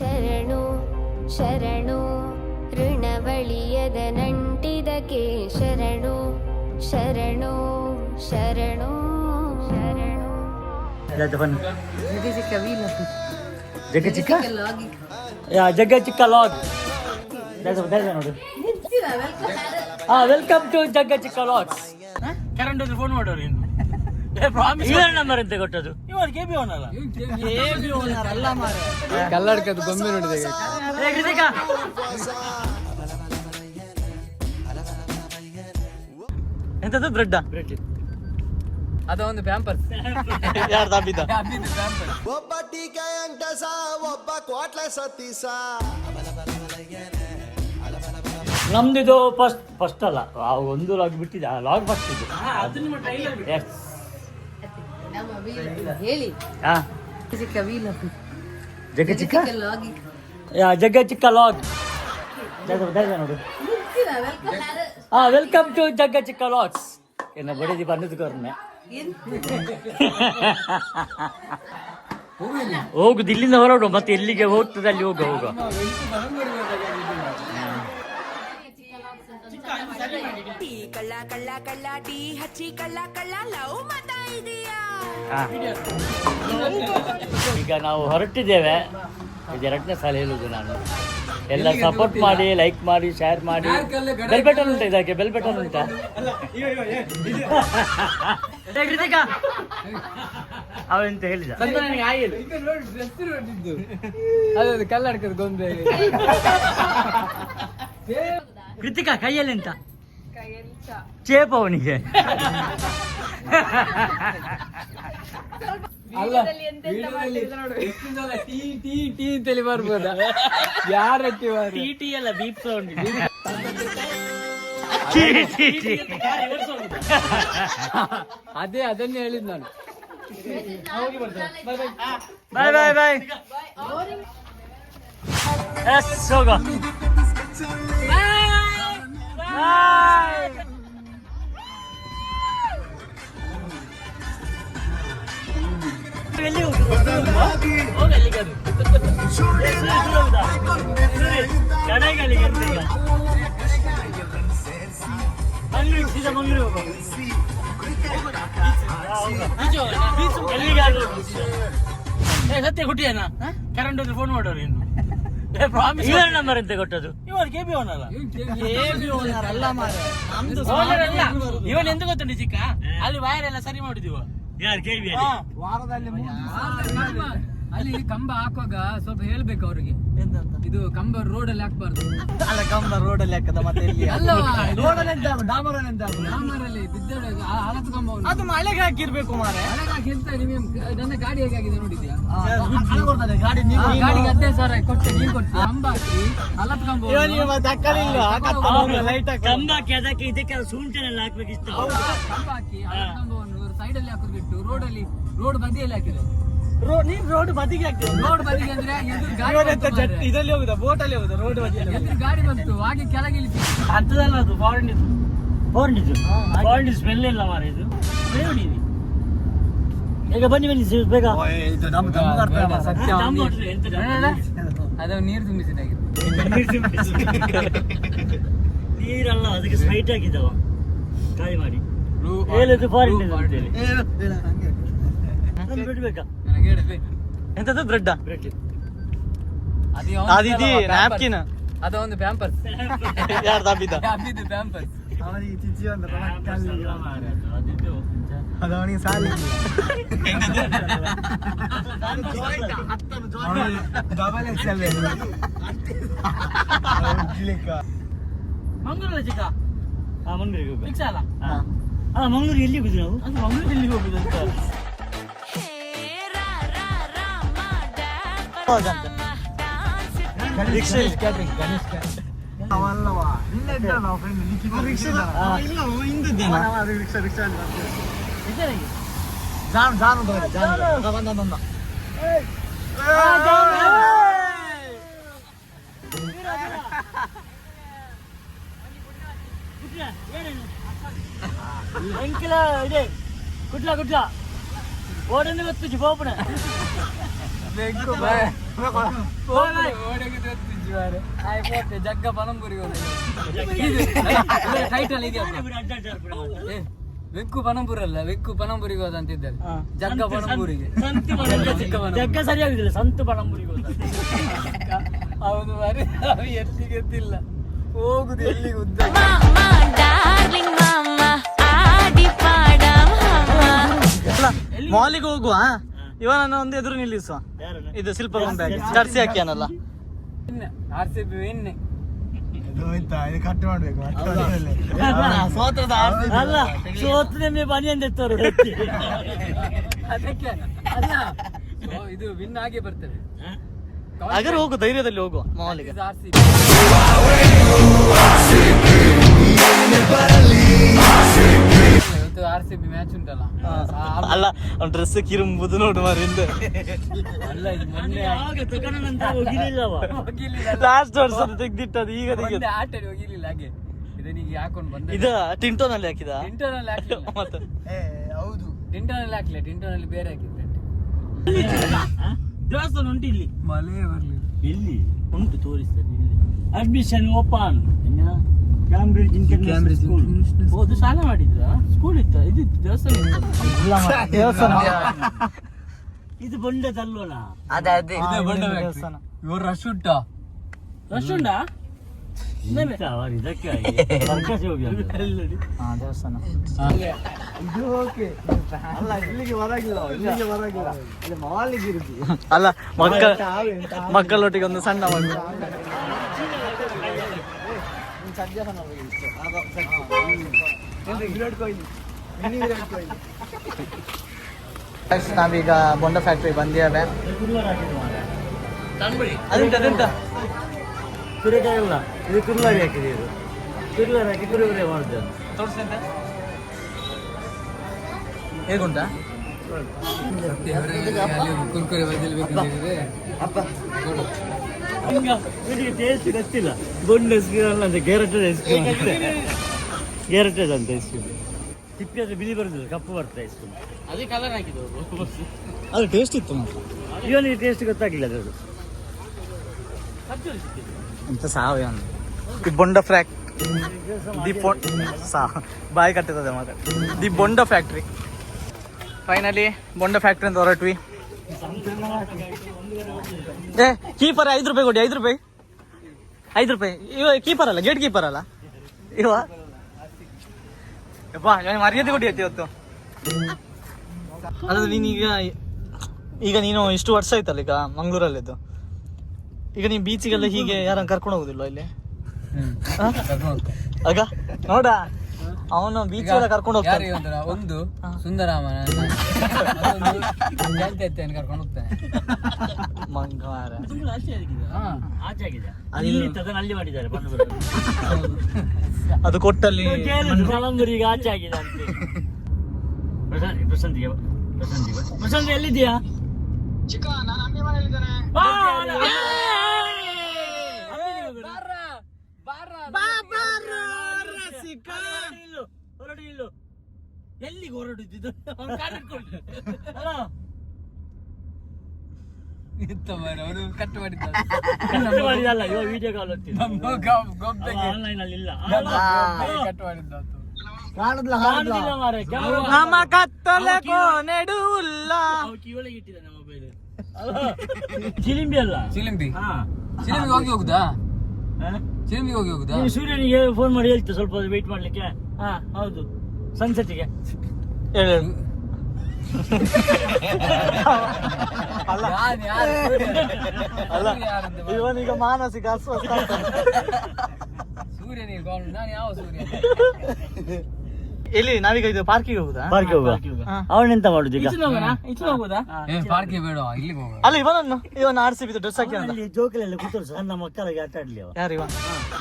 ಶರಣು ಶರಣು ಋಣವಳಿಯದ ನಂಟಿದಕ್ಕೆ ಶರಣು ಶರಣು ಶರಣು ಶರಣು. ಜಗ್ಗ ಚಿಕ್ಕ ಜಗ್ಗ ಚಿಕ್ಕ ಲಾಗ್ ನೋಡು. ವೆಲ್ಕಮ್ ಟು ಜಗ್ಗ ಚಿಕ್ಕ ಲಾಗ್ಸ್. ಕರೆಂಟ್ ಫೋನ್ ಮಾಡೋರು ಇವರ ನಂಬರ್ ಅಂತ ಕೊಟ್ಟದ್ದು. ಕಲ್ಲಡ್ಕದ ಗೊಂಬೆ ನೋಡಿದೆ. ಎಂತದ್ದು ಬ್ರೆಡ್ ಅದೊಂದು ಪ್ಯಾಂಪರ್ಸ್. ಯಾರು ತಾಪಿದ್ದ? ಒಬ್ಬ ಟೀಕೆ ಅಂಟಸ ಒಬ್ಬ ಕೋಟ್ಲೆ ಸತೀಸ. ನಮ್ದಿದು ಫಸ್ಟ್ ಅಲ್ಲ, ಒಂದು ಲಾಗ್ ಬಿಟ್ಟಿದೆ. ಆ ಲಾಗ್ ಫಸ್ಟ್ ಇದು. ಹೇಳಿ ಜಗ್ಗ ಚಿಕ್ಕ ಜಗ್ಗ ಚಿಕ್ಕ ಲಾಗ್ ನೋಡು. ವೆಲ್ಕಮ್ ಟು ಜಗ್ಗ ಚಿಕ್ಕ ಲಾಗ್ಸ್. என்ன ಬಡಿದಿ ಬಂದದ್ದು ಕೊರ್ನೆ ಹೋಗುದು ಇಲ್ಲಿಂದ ಹೊರಡು, ಮತ್ತೆ ಎಲ್ಲಿಗೆ ಹೋಗ್ತದೆ ಅಲ್ಲಿ ಹೋಗ. ಕಳ್ಳ ಕಳ್ಳ ಕಳ್ಳ ಟೀ ಹಚ್ಚಿ ಕಳ್ಳ ಕಳ್ಳ ಲವ್ ಮಾಡ್ತಾ ಇದೀಯಾ? ಈಗ ನಾವು ಹೊರಟಿದ್ದೇವೆ. ಇದು 2ನೇ ಸಾಲ ಹೇಳುದು ನಾನು. ಎಲ್ಲ ಸಪೋರ್ಟ್ ಮಾಡಿ, ಲೈಕ್ ಮಾಡಿ, ಶೇರ್ ಮಾಡಿ. ಬೆಲ್ ಬಟನ್ ಉಂಟಾ ಇದಕ್ಕೆ? ಬೆಲ್ ಬಟನ್ ಉಂಟಾ? ಅವೆಂತ ಹೇಳಿದ ಅದೊಂದು ಕಲ್ಲಡ್ಕದ ಗೊಂಬೆ. ಕೃತಿಕಾ ಕೈಯಲ್ಲಿ ಎಂತ ಚೇಪ ಅವನಿಗೆ. ಅಲ್ಲ ಟೀ ಅಂತೇಳಿ ಬರ್ಬೋದ? ಯಾರ ಟಿ ಅಲ್ಲ, ಬೀಪ್ ಸೌಂಡ್. ಅದೇ ಅದನ್ನೇ ಹೇಳಿದ್ ನಾನು. ಬಾಯ್ ಬಾಯ್ ಬಾಯ್. ಎಸ್ ಹೋಗ. ಎಲ್ಲಿ ಸತ್ಯ ಹುಟ್ಟಿಯನ ಕರೆಂಟ್ ಫೋನ್ ಮಾಡೋರು ಇವರ ನಂಬರ್ ಅಂತ ಕೊಟ್ಟದ್ದು. ಇವನ್ ಎಂತ ಗೊತ್ತುಂಟು ಚಿಕ್ಕ, ಅಲ್ಲಿ ವೈರ್ ಎಲ್ಲ ಸರಿ ಮಾಡಿದೀವ. ವಾರದಲ್ಲಿ ಅಲ್ಲಿ ಕಂಬ ಹಾಕುವಾಗ ಸ್ವಲ್ಪ ಹೇಳ್ಬೇಕು ಅವ್ರಿಗೆ. ಇದು ಕಂಬ ರೋಡ್ ಅಲ್ಲಿ ಹಾಕ್ಬಾರ್ದು. ಅಲ್ಲ, ಕಂಬ ರೋಡ್ ಅಲ್ಲಿ ಹಾಕದ ಮತ್ತೆ ಡಾಮರಲ್ಲಿ ಬಿದ್ದ ಹಳತು ಕಂಬವನ್ನು ಅದು ಮಳೆಗೆ ಹಾಕಿರ್ಬೇಕು ಮಾರೆ. ನನ್ನ ಗಾಡಿ ಹೇಗಾಗಿದೆ ನೋಡಿದ್ಯಾ? ಗಾಡಿ ಗಾಡಿಗೆ 15,000 ಕೊಟ್ಟೆ, ನೀನ್ ಕೊಡ್ತೀಯ. ಕಂಬ ಹಾಕಿ ಹಳತು ಕಂಬ ಕಂಬಕ್ಕೆ ಅದಕ್ಕೆ ಇದಕ್ಕೆ ಸೂಂಟನೆಲ್ಲ ಹಾಕ್ಬೇಕಿಷ್ಟ. ಕಂಬ ಹಾಕಿ ಹಳತು ಕಂಬವನ್ನು ಸೈಡ್ ಅಲ್ಲಿ ಹಾಕೋದು ಬಿಟ್ಟು ರೋಡ್ ಬದಿಯಲ್ಲಿ ಹಾಕಿದೆ. ನೀನ್ ರೋಡ್ ಬದಿಗೆ ಹಾಕ್ತೀವಿ. ರೋಡ್ ಬದಿಗೆ ಅಂದ್ರೆ ಎದುರು ಗಾಡಿ ಬಂತು. ಇದರಲ್ಲಿ ಹೋಗುದಾ, ಬೋಟ್ ಅಲ್ಲಿ ಹೋಗುದಾ? ರೋಡ್ ಬದಿಯಲ್ಲಿ ಎದುರು ಗಾಡಿ ಬಂತು, ಹಾಗೆ ಕೆಳಗೆ ಇಳಿಸಿ. ಅಂತದಲ್ಲ, ಅದು ಫಾರೆನ್ ಸ್ಮೆಲ್ ಇಲ್ಲ ಮಾರ ಇದು. ಈಗ ಬನ್ನಿ ಬೇಗ. ಅದು ನೀರು ತುಂಬಿಸಿದಾಗಿದೆ. ನೀರಲ್ಲ, ಅದಕ್ಕೆ ಸ್ಟ್ರೈಟ್ ಆಗಿದ್ದಾವ ಕಾಯಿ ಮಾಡಿ ಹೇಳಿದ್ದು ಫಾರಿನ್ ಅಂತೇಳಿ. ಬಿಡ್ಬೇಕಾ? ಎಂತದ್ದು ಬ್ರೆಡ್ ಅದಿದಿ ನ್ಯಾಪ್ಕಿನ್. ಅದೊಂದು ಪ್ಯಾಂಪರ್ಸ್. ಯಾರು ತಾಪಿದ್ದ? ಪ್ಯಾಂಪರ್ಸ್. ಮಂಗಳೂರು ಚಿಕ್ಕ. ಮಂಗಳೂರಿಗೆ ಹೋಗ್ಬೇಕು. ಫಿಕ್ಸ್ ಅಲ್ಲ? ಮಂಗಳೂರು ಎಲ್ಲಿ ಹೋಗುದು ನಾವು? ಮಂಗಳೂರು ಎಲ್ಲಿ ಹೋಗುದು ಅಂತ. ಎಂಕಿಲ ಇದೆ ಕುಟ್ಲ ಓಡನ್ನು ಗೊತ್ತು ಜಿಬೋಪಣ. ಜಗ್ಗ ಪನಂಪುರಿಗೆ ಟೈಟಲ್ ಇದೆ ವೆಕ್ಕು ಪನಂಪುರ ಅಲ್ಲ, ವೆಕ್ಕು ಪನಂಪುರಿಗೆ ಹೋದ ಅಂತಿದ್ದಾರೆ. ಜಗ್ಗ ಪನಂಪುರಿಗೆ ಜಗ್ಗ ಸರಿಯಾಗಿಲ್ಲ, ಸಂತು ಪಣಂಬೂರಿಗೆ ಹೋದ. ಅವನು ಮರಿ ಎತ್ತಿಗೆತ್ತಿಲ್ಲ, ಹೋಗುದು ಎಲ್ಲಿಗೆ ಉದ್ದ. ಮಾಲಿಗೆ ಹೋಗುವ, ಇವನನ್ನ ಒಂದು ಎದುರು ನಿಲ್ಲಿಸುವ. ಇದು ಶಿಲ್ಪ ಬ್ಯಾಗ್ ಜರ್ಸಿ ಹಾಕಿಯಾನಲ್ಲ, RCB ಇನ್ನೆ ಕಟ್ ಮಾಡ್ಬೇಕು. ಅಲ್ಲ, ಸೋತ್ರೆ ಬನಿ ಅಂದಿತ್ತವರು. ಅದಕ್ಕೆ ಅಲ್ಲ, ಇದು ವಿನ್ ಆಗಿ ಬರ್ತದೆ. ಹಾಗಾದ್ರೆ ಹೋಗು, ಧೈರ್ಯದಲ್ಲಿ ಹೋಗುವ ಮಾಲಿಗೆ. RCB ಇವತ್ತು RCB ಮ್ಯಾಚ್ ಉಂಟಲ್ಲ, ಅಲ್ಲ ಅವ್ನ ಡ್ರೆಸ್ ಕಿರುಂಬುದು ನೋಡು ಮಾರಿಂದ. ಅಲ್ಲ ಇದು ಮೊನ್ನೆ ಹೋಗಿಲಿಲ್ಲವ. ಲಾಸ್ಟ್ ವರ್ಷ ತೆಗ್ದಿಟ್ಟದು, ಈಗ ತೆಗೆದು ಆಟ ಹೋಗಿರ್ಲಿಲ್ಲ. ಹಾಗೆ ಇದನಿಗೆ ಹಾಕೊಂಡು ಬಂದ. ಇದು ಟಿಂಟೋನಲ್ಲಿ ಹಾಕಿದ. ಟಿಂಟೋನಲ್ಲಿ ಹಾಕಿಲ್ಲ ಮತ್ತೆ ಹೌದು, ಟಿಂಟೋನಲ್ಲಿ ಹಾಕಿಲ್ಲ, ಟಿಂಟೋನಲ್ಲಿ ಬೇರೆ ಹಾಕಿದ್ರೆ ದೇವಸ್ಥಾನ ಉಂಟು ಇಲ್ಲಿ. ಮಳೆ ಬರ್ಲಿಲ್ಲ. ಎಲ್ಲಿ ಉಂಟು ತೋರಿಸ್ತೇನೆ. ಇಲ್ಲಿ admission open. Cambridge international school. ಹೌದು, ಶಾಲೆ ಮಾಡಿದ್ರ? ಸ್ಕೂಲ್ ಇತ್ತ? ಇದು ದೇವಸ್ಥಾನ ಇದು ಬಂಡದಲ್ವಲ್ಲ. ಅದೇ ದೇವಸ್ಥಾನ. ಇವರು ರಶ್ ಉಂಟಾ? ರಶ್ ಉಂಟಾ? ಇದಕ್ಕೆ ಸರ್ಕಸ್ ಹೋಗಿ ದೇವಸ್ಥಾನ. ಅಲ್ಲ, ಮಕ್ಕಳೊಟ್ಟಿಗೆ ಒಂದು ಸಣ್ಣ ಮಗು. ನಾವೀಗ ಬೊಂಡ ಫ್ಯಾಕ್ಟ್ರಿ ಬಂದಿದ್ದೇವೆ. ಅದೆಂತ ಕುರಿಕಾಯಿ ಇಲ್ಲ, ಇದು ಕುರ್ಲಾರಿ ಹಾಕಿದೆ. ಇದು ಕುರ್ಲಾರಿ ಹಾಕಿ ಕುರಿಗುರೆ ಮಾಡಿದ್ದೇವೆ. ತೋರಿಸ್ತೇನೆ, ಹೇಗುಂಟಾ? ಕುರ್ಕುರೆ ಬದಲ್ಬೇಕಂತಿದ್ರೆ ಇದಕ್ಕೆ ಟೇಸ್ಟ್ ಗೊತ್ತಿಲ್ಲ. ಬೊಂಡ ಐಸ್ ಕ್ರೀಮ್ ಅಲ್ಲ ಅಂತ, ಗ್ಯಾರೆಟೆಡ್ ಐಸ್ ಕ್ರೀಮ್ ಅಂತೆ. ಗ್ಯಾರೆಟೆಡ್ ಅಂತ ಐಸ್ ಕ್ರೀಮ್. ತಿಪ್ಪಿ ಆದರೆ ಬಿಳಿ ಬರುದಿಲ್ಲ, ಕಪ್ಪು ಬರ್ತದೆ ಐಸ್ ಕ್ರೀಮ್. ಅದೇ ಕಲರ್ ಹಾಕಿದ್ರು. ಅದು ಟೇಸ್ಟ್ ಇತ್ತು. ಇವನಿಗೆ ಟೇಸ್ಟ್ ಗೊತ್ತಾಗಿಲ್ಲ ಅದು. ಅಂತ ಸಾವಯವ ದಿ ಬೊಂಡ ಫ್ಯಾಕ್ಟ್ರಿ, ದಿ ಬಾಯಿ ಕಟ್ಟಿದೆ ಮಾತ್ರ. ದಿ ಬೊಂಡ ಫ್ಯಾಕ್ಟ್ರಿ. ಫೈನಲಿ ಬೊಂಡ ಫ್ಯಾಕ್ಟ್ರಿ ಅಂತ ಹೊರಟ್ವಿ. ಏ ಕೀಪರ್ 5 ರೂಪಾಯಿ ಕೊಡಿ, 5 ರೂಪಾಯಿ, 5 ರೂಪಾಯಿ. ಇವ ಕೀಪರ್ ಅಲ್ಲ, ಗೇಟ್ ಕೀಪರ್ ಅಲ್ಲ ಇವ. ಯಪ್ಪಾ, ಮರ್ಯಾದೆ ಕೊಡಿ ಆಯ್ತು ಇವತ್ತು. ಅಲ್ಲ, ಈಗ ನೀನು ಇಷ್ಟು ವರ್ಷ ಆಯ್ತಲ್ಲ ಈಗ ಮಂಗಳೂರಲ್ಲಿದ್ದು. ಈಗ ನೀನ್ ಬೀಚಿಗೆಲ್ಲ ಹೀಗೆ ಯಾರನ್ನ ಕರ್ಕೊಂಡು ಹೋಗುದಿಲ್ಲ ಇಲ್ಲಿ? ಆಗ ನೋಡ, ಅವನು ಬೀಚ್ ಎಲ್ಲ ಕರ್ಕೊಂಡು ಹೋಗ್ತಾನೆ. ಒಂದು ಸುಂದರಾಮನ ಜಯಂತಿ ಕರ್ಕೊಂಡು ಹೋಗ್ತಾನೆ. ಮಂಗಾರ ಆಚೆ ಆಗಿದೆ. ಅಲ್ಲಿ ಅದನ್ನು ಅಲ್ಲಿ ಮಾಡಿದ್ದಾರೆ. ಅದು ಕೊಟ್ಟಲ್ಲಿ ಪಳಂಬೂರಿಗೆ ಆಚೆ ಆಗಿದೆ ಅಂತೆ. ಪ್ರಶಾಂತ್ ಎಲ್ಲಿದ್ದೀಯಾ? ಎಲ್ಲಿಗೆ ಹೊರಡುತ್ತಿದ್ದು? ಕಟ್ ಮಾಡಿದ್ದಲ್ಲ, ಇವಾಗ ವಿಡಿಯೋ ಕಾಲ್ ಆನ್ಲೈನ್ ಅಲ್ಲಿ ಇಲ್ಲ. ನಮ್ಮ ಕತ್ತಲೆ ಕೋನೆಡುಲ್ಲ. ಕಿವಳಿಗೆ ಇಟ್ಟಿದ್ದಾನೆ ಮೊಬೈಲ್. ಚಿಲಿಂಬಿ ಅಲ್ಲ, ಚಿಲಿಂಬಿ. ಚಿಲಿಂಬಿಗೆ ಹೋಗಿ ಹೋಗುದಾ? ಚಿಲಿಂಬಿಗೆ ಹೋಗಿ ಹೋಗುದಾ? ನೀವು ಸೂರ್ಯನಿಗೆ ಫೋನ್ ಮಾಡಿ ಹೇಳ್ತೀವಿ ಸ್ವಲ್ಪ ವೇಟ್ ಮಾಡ್ಲಿಕ್ಕೆ. ಹಾ ಹೌದು, ಸನ್ಸೆಟ್ಗೆ ಹೇಳು. ಇವನೀಗ ಮಾನಸಿಕ ಅಸ್ವಸ್ಥ. ಸೂರ್ಯನಿಗೆ ಕಾಲ್, ನಾನು ಯಾವ ಸೂರ್ಯ? ಎಲ್ಲಿ ನಾವೀಗ ಇದು ಪಾರ್ಕಿಗೆ ಹೋಗುದಾ? ಪಾರ್ಕಿಗೆ ಹೋಗುವ. ಅವನೆಂತ ಮಾಡುದು ಈಗ? ಇತ್ತು ಹೋಗುದಾ? ಪಾರ್ಕಿಗೆ ಬೇಡ, ಇಲ್ಲಿಗೆ ಹೋಗುವ. ಅಲ್ಲ, ಇವನ RCB ಡ್ರೆಸ್ ಹಾಕಿ ಅಲ್ಲಿ ಜೋಕಲೆಲ್ಲ ಕೂತರು ಸಣ್ಣ ಮಕ್ಕಳಿಗೆ ಆಟ ಆಡ್ಲಿ. ಅವ ಯಾರು ಇವ?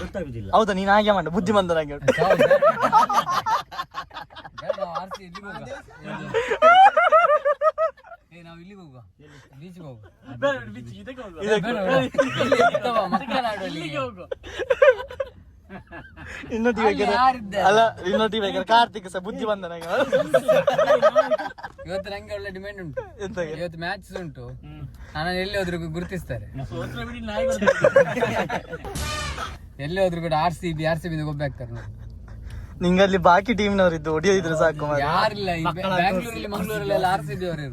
ಗೊತ್ತಾಗುದಿಲ್ಲ. ಹೌದಾ, ನೀನ್ ಹಾಗೆ ಮಾಡ, ಬುದ್ಧಿಮಂತನಾಗಿ ಉಂಟು. ನಾವು ಇಲ್ಲಿಗೆ ಹೋಗುವ, ಬೀಚ್ಗೆ ಹೋಗುವ. ಇನ್ನೊಟ್ಟಿಗೆ ಬೇಕಾದ್ರೆ ಅಲ್ಲ ಇನ್ನೊಟ್ಟಿಗೆ ಬೇಕಾದ್ರೆ ಕಾರ್ತಿಕ್ ಸಹ ಬುದ್ಧಿ ಬಂದ ನಂಗೆ. ಇವತ್ತು ನಂಗೆ ಒಳ್ಳೆ ಡಿಮ್ಯಾಂಡ್ ಉಂಟು. ಎಂತ ಇವತ್ತು ಮ್ಯಾಚ್ ಉಂಟು, ನಾನು ಎಲ್ಲಿ ಹೋದ್ರು ಗುರುತಿಸ್ತಾರೆ. ಎಲ್ಲಿ ಹೋದ್ರು ಕೂಡ ಆರ್ ಸಿ ಬಿ ಗೊಬ್ಬೆ ಹಾಕ್ತಾರೆ ನೋಡಿ. ನಿಂಗಲ್ಲಿ ಬಾಕಿ ಟೀಮ್ನವರಿದ್ದು ಹೊಡಿಯೋದಿದ್ರೆ ಸಾಕು ಮಾರ್ರೆ. ಯಾರಿಲ್ಲ ಬ್ಯಾಂಗ್ಳೂರಲ್ಲಿ ಮಂಗಳೂರಲ್ಲಿ ಆರ್ ಸಿ ಬಿ ಅವರು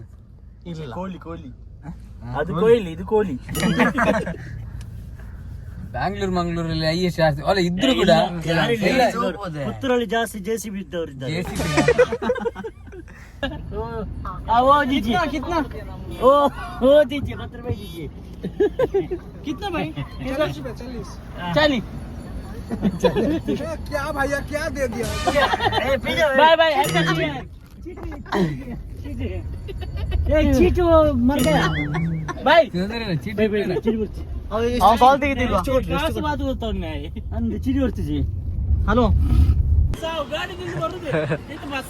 ಇಲ್ಲ ಕೋಹ್ಲಿ ಅದು ಕೊಹ್ಲಿ ಇದು ಕೊಹ್ಲಿ. ಬ್ಯಾಂಗ್ಳೂರ್ ಮಂಗಳೂರಲ್ಲಿ ಹೈಯೆಸ್ಟ್ ಆರ್ ಸಿ ಅಲ್ಲ ಇದ್ರು ಕೂಡ ಪುತ್ತೂರಲ್ಲಿ ಜಾಸ್ತಿ JCB ಇದ್ದವರಿದ್ದಾರೆ. JCB वो दीजिए कितना वो दीजिए 10 रुपए दीजिए. कितना भाई? 40. क्या भैया क्या दे दिया? Bye bye. चीटू मर गया भाई. ಅವ್ನು ಕಾಲ್ ತೆಗಿತಿಲ್ವಾ? ಕಾಸು ಮಾತು ಗೊತ್ತಾಗ್ನೆ ಅಂದ್ರೆ ಚಿಡಿ ಹೊರ್ತಿಜಿ. ಹಲೋ ಸಾವು ಗಾಡಿದಿಂದ ಬರುದು ಇದು ಬಸ್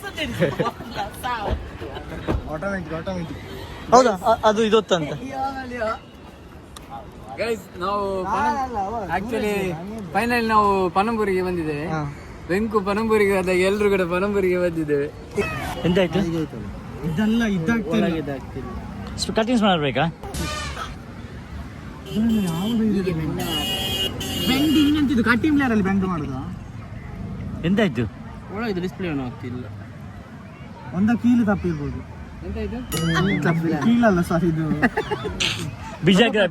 ಸಾವು ಆಟೋಮೆಟಿಕ್ ಹೌದಾ ಅದು ಇದೊತ್ತಂತ. ಗೈಸ್ ನಾವು ಆಕ್ಚುಲಿ ಫೈನಲ್ ನಾವು ಪನಂಬೂರಿಗೆ ಬಂದಿದ್ದೇವೆ. ಬೆಂಕು ಪನಂಬೂರಿಗೆ ಹೋದಾಗ ಎಲ್ರು ಕೂಡ ಪನಂಬೂರಿಗೆ ಬಂದಿದ್ದೇವೆ. ಎಂತಾಯ್ತು? ಇದೆಲ್ಲ ಇದಾಗ್ತಿಲ್ಲ. ಕಟಿಂಗ್ಸ್ ಮಾಡ್ಬೇಕಾ? ಬೆಂಡ್ ಇನ್ನಂತಿದ್ದು ಕಟ್ಟಿಂಗ್ ಪ್ಲೇಯರ್ ಅಲ್ಲಿ ಬೆಂಡ್ ಮಾಡುದಾ? ಎಂತಾಯ್ತು? ಒಳಗೆ ಡಿಸ್ಪ್ಲೇ ಏನು ಆಗ್ತಿಲ್ಲ. ಒಂದ ಕೀಲು ತಪ್ಪಿರ್ಬೋದು. ಕೀಲಲ್ಲ ಸರ್ ಇದು ಬಿಜಾಗ್ರ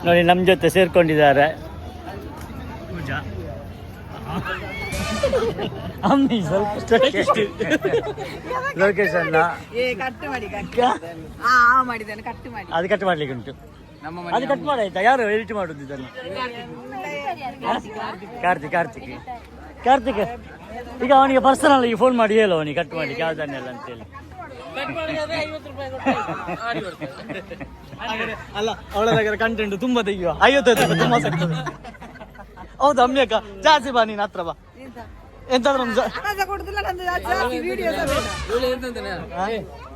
ನೋಡಿ ನಮ್ ಜೊತೆ ಸೇರ್ಕೊಂಡಿದ್ದಾರೆ ಪೂಜಾ. ಅಮ್ಮಿ ಸ್ವಲ್ಪ ಲೊಕೇಶನ್ ಅದು ಕಟ್ ಮಾಡ್ಲಿಕ್ಕೆ ಉಂಟು. ಅದು ಕಟ್ ಮಾಡಾಯ್ತಾ? ಯಾರು ಎಡಿಟ್ ಮಾಡುದು ಇದನ್ನು? ಕಾರ್ತಿಕ್ ಈಗ ಅವನಿಗೆ ಪರ್ಸನಲ್ ಆಗಿ ಫೋನ್ ಮಾಡಿ ಹೇಳು ಅವನಿಗೆ ಕಟ್ ಮಾಡ್ಲಿಕ್ಕೆ ಯಾವ್ದನ್ನೆಲ್ಲ ಅಂತೇಳಿ. ಅಲ್ಲ ಅವಳ ಕಂಟೆಂಟ್ ತುಂಬಾ ತೆಗಿಯುವ 50 ರೂಪಾಯಿ ತುಂಬಾ ಸಿಗ್ತದೆ. ಹೌದು ಅಮ್ಮಿಯಕ್ಕ ಜಾಸ್ತಿ ಬಾ ನೀನ್ ಹತ್ರ ಬಾ. ಎಂತಾದ್ರೂ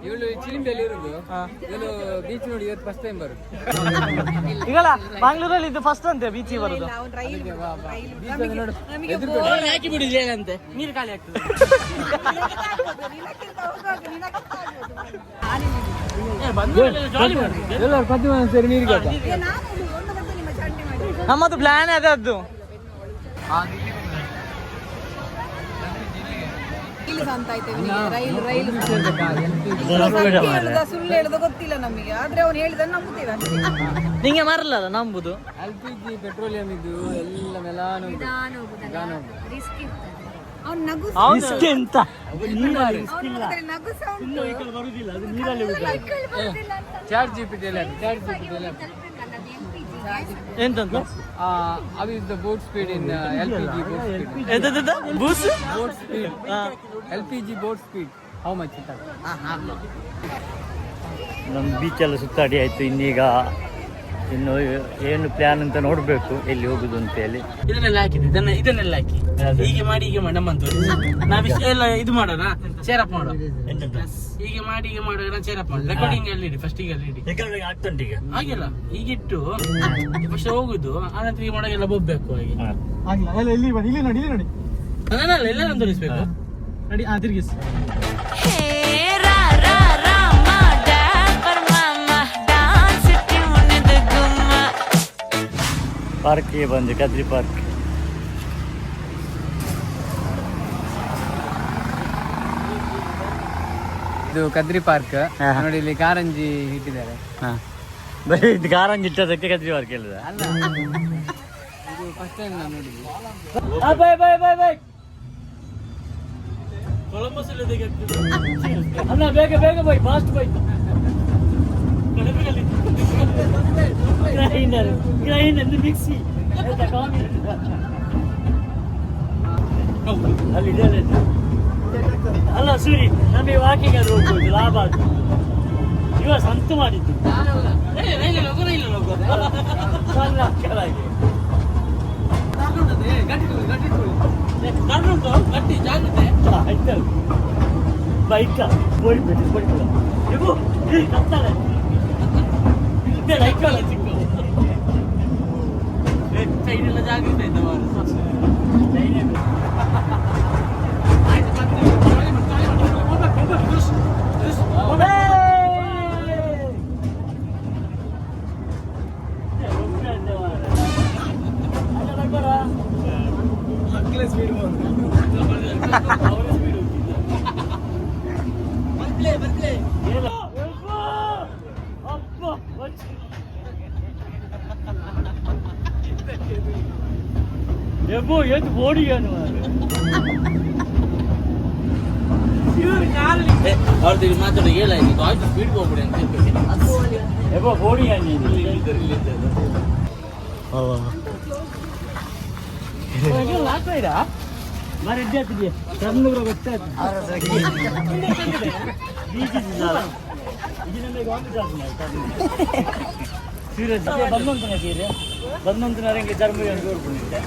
ಇವಳು ಚಿಲಿಂಬಿಯಲ್ಲಿ ಇರುದು, ಇವಳು ಬೀಚ್ ನೋಡಿ ಇವತ್ತು ಫಸ್ಟ್ ಟೈಮ್ ಬರುದು. ಈಗಲ್ಲ ಮಂಗ್ಳೂರಲ್ಲಿ ಇದು ಫಸ್ಟ್ ಅಂತೆ ಬೀಚ್ ಬರುದು. ಹಾಕಿ ಬಿಡುದು ಹೇಗಂತೆ ನೀರು ಖಾಲಿ ಆಗ್ತದೆ. ಎಲ್ಲರೂ ಪ್ರತಿ ಒಂದು ಸೇರಿ ನೀರಿಗೆ ನಮ್ಮದು ಪ್ಲಾನ್ ಅದದ್ದು. ಸುಳ್ಳು ಹೇಳುದು ಗೊತ್ತಿಲ್ಲ ನಮಗೆ, ಆದ್ರೆ ಅವ್ನು ಹೇಳಿದ ನಂಬುತ್ತೇವೆ. ನಿಂಗೆ ಮರಲ್ಲ ನಂಬುದು. LPG ಪೆಟ್ರೋಲಿಯಂ ಇದು ಎಲ್ಲ ಮೆಲಾನು ಎಂತ ಚಾರ್ಜ್ GPT ಎಂತಂತ ಅವು is the boat speed in LPG boat speed LPG boat speed how much it? ನಮ್ಮ ಬೀಚೆಲ್ಲ ಸುತ್ತಾಡಿ ಆಯ್ತು. ಇನ್ನು ಏನು ಪ್ಲಾನ್ ಅಂತ ನೋಡ್ಬೇಕು ಎಲ್ಲಿ ಹೋಗುದು ಅಂತ ಹೇಳಿ. ಇದನ್ನೆಲ್ಲ ಹಾಕಿದೆ, ಇದನ್ನೆಲ್ಲ ಹಾಕಿ ಹೀಗೆ ಮಾಡಿ ನಮ್ಮಂತ ನಾವ್ ಎಲ್ಲ ಇದು ಮಾಡೋಣ, ಚೇರಪ್ ಮಾಡೋಣ. ಹೀಗೆ ಮಾಡುವಾಗ ಚೇರಪ್ ಮಾಡಿ ರೆಕಾರ್ಡಿಂಗ್ ಅಲ್ಲಿ ಇಡಿ, ಫಸ್ಟ್ ಈಗ ಅಲ್ಲಿ ಇಡಿ. ಆಗ್ತುಂಟು ಈಗ ಹಾಗೆಲ್ಲ ಈಗಿಟ್ಟು ಫಸ್ಟ್ ಹೋಗುದು, ಆನಂತರ ಈಗ ಮಾಡೋಗೆಲ್ಲ ಬೋಗ್ಬೇಕು. ಹಾಗೆ ಇಲ್ಲಿ ನೋಡಿ ನಾನಲ್ಲ ಎಲ್ಲರೂ ತೋರಿಸ್ಬೇಕು. ನೋಡಿ ತಿರುಗಿಸಿ. ಪಾರ್ಕ್ಗೆ ಬಂದು ಕದ್ರಿ ಪಾರ್ಕ್. ಇದು ಕದ್ರಿ ಪಾರ್ಕ್ ನೋಡಿ, ಇಲ್ಲಿ ಕಾರಂಜಿ ಇಟ್ಟಿದ್ದಾರೆ. ಬರೀ ಇದು ಕಾರಂಜಿ ಇಟ್ಟದಕ್ಕೆ ಕದ್ರಿ ಪಾರ್ಕ್ ಹೇಳಿದ. ಅಲ್ಲ ಫಸ್ಟ್ ಟೈಮ್ ನಾನು ನೋಡಿದ್ದು. ಬಾಯ್ ಬಾಯ್ ಬಾಯ್ ಬಾಯ್. ಕೊಲಂಬಸ್ ಎಲ್ಲ ತೆಗೆದು ಅಣ್ಣ ಬೇಗ ಬೇಗ by, fast by. Grinder mixie ಅಲ್ಲಿದೆ ಅಲ್ಲ ಸೂರಿ, ನಮಗೆ ವಾಕಿಂಗ್ ಅದು ಹೋಗ್ಬೋದು, ಲಾಭ ಅದು. ಇವ ಸಂತು ಮಾಡಿದ್ದು ಸಣ್ಣ ಕೆಳಗೆ ಗಟ್ಟಿ ಜಾಗ್ರತೆ. ಆಯ್ತು ಬೈಕ ಓಡಿಬಿಟ್ಟು ಓಡಿಬಿಡ ಇವು ಕತ್ತಾರೆ ಲೈಕಲ್ಲ ಚಿಕ್ಕ ಚೈನೆಲ್ಲ ಜಾಗ್ರತೆ ಆಯ್ತು ಅವರು. ಎಬ್ಬೋ ಎದ್ದು ಓಡಿಯಾನು ಅವ್ರದ್ದು ಮಾತಾಡೋ ಹೇಳ ಆಯ್ತು ಸ್ಪೀಡ್ ಹೋಗ್ಬಿಡಿ ಅಂತ ಎಬ್ಬೋ ಓಡಿಯಾನು మరి ఎడ్డేది కర్నూలు వచ్చేది ఇది ನಮಗೆ ಸೀರಿಯಸ್ ಬಂದಂತನ ಸೀರೆ ಬಂದಂತನ ರಂಗೆ ಧರ್ಮ ಅಂತ ಕೋರ್ಕೊಂಡಿದ್ದೆ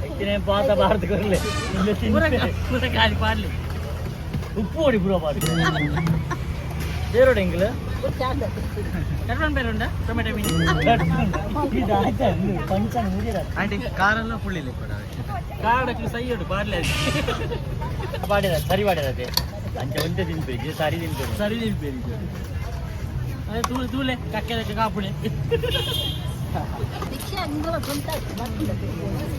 ಇಕ್ಕಿನೇ ಪಾತ ಭಾರತ ಕೊರಲೆ ಇಲ್ಲ ತಿಂದ್ರೆ ಕಾಲಿ ಪಾಡ್ಲಿ ಉಪ್ಪು ಹೊಡಿ ಬುರೋ ಪಾಡ್ಲಿ ಬೇರೋಡ ಹೆಂಗಿಲ್ಲ ಬೇರುಂಡ ಟೊಮೆಟೊ ಪಂಚನ್ ಮುಗಿರ ಆಂಟಿ ಕಾರೆಲ್ಲ ಫುಲ್ ಇಲ್ಲ ಕಾಡಕ್ಕೆ ಸೈಯಡು ಬಾರ್ಲೆ ಪಾಡಿದ ಸರಿ ಪಾಡಿರತ್ತೆ ಅಂಚೆ ಒಂದೇ ತಿನ್ಬೇಕು ಸರಿ ತಿನ್ಬೇಕು ಸರಿ ನಿಲ್ಬೇಡಿ ಅದೇ ತೂಲೆ ತೂಲೆ ಕಕ್ಕೆದಕ್ಕೆ ಕಾಪುಳೆ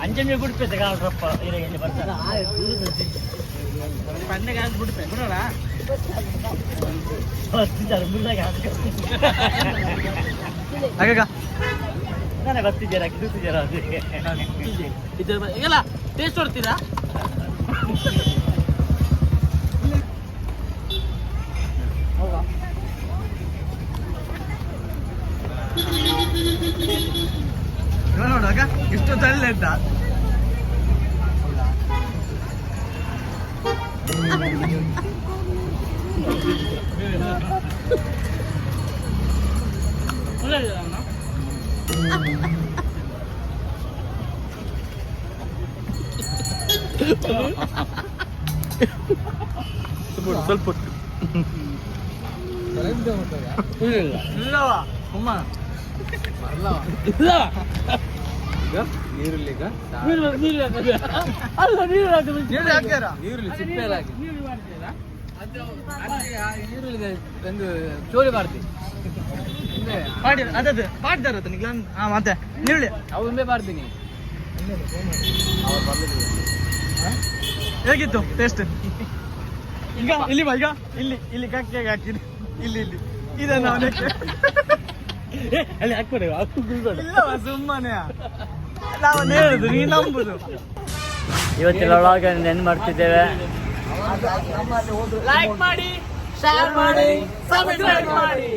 ಅಂಚೆ ಬಿಡ್ಬೇಕು ಕಾಳು ರಪ್ಪ ಇರಗೆ ಬರ್ತಾರೆ ಪನ್ನೆಗೆ ಹಾಕಿ ಬಿಡ್ಪೆ ಬಿಡೋಣ ಹಾಗಾಗ ನಾನೇ ಬರ್ತಿದ್ದೀರಾ ಕಿಡುತ್ತಿದ್ದೀರಾ ಇದ್ರ ಎಲ್ಲ ಟೇಸ್ಟ್ ಹೊಡ್ತೀರಾ ನೋಡುವಾಗ ಇಷ್ಟು ತಳ್ಳಿ ಅಂತ ಸ್ವಲ್ಪ ಇಲ್ಲವ ಅಮ್ಮ ನೀರುಳ್ಳಿ ಈಗ ಅಲ್ಲ ನೀರು ಈರುಳ್ಳಿ ಸಿಪ್ಪೆ ಎಲ್ಲ ಹಾಕಿ ಈರುಳ್ಳಿ ಒಂದು ಚೋಳಿ ಮಾಡ್ತಿ ಅದದು ಪಾಡ್ದಾರ ಮತ್ತೆ ನೀರುಳ್ಳಿ ಅವೊಮ್ಮೆ ಮಾಡ್ತೀನಿ ಹೇಗಿತ್ತು ಟೇಸ್ಟ್ ಈಗ ಇಲ್ಲಿ ಬಾ ಈಗ ಇಲ್ಲಿ ಇಲ್ಲಿ ಕಕ್ಕೆಗೆ ಹಾಕಿದ್ದು ಇಲ್ಲಿ ಇಲ್ಲಿ ಇದನ್ನು ಅವನಕ್ಕೆ ಅಲ್ಲಿ ಹಾಕ್ಬಿಡಿ ಇಲ್ಲವ ಸುಮ್ಮನೆ ನಾವು ಹೇಳುದು ನೀ ನಂಬುದು ಇವತ್ತೆಲ್ಲ ಒಳಗೆ ನೆನ್ ಮಾಡ್ತಿದ್ದೇವೆ ಲೈಕ್ ಮಾಡಿ ಶೇರ್ ಮಾಡಿ ಸಬ್ಸ್ಕ್ರೈಬ್ ಮಾಡಿ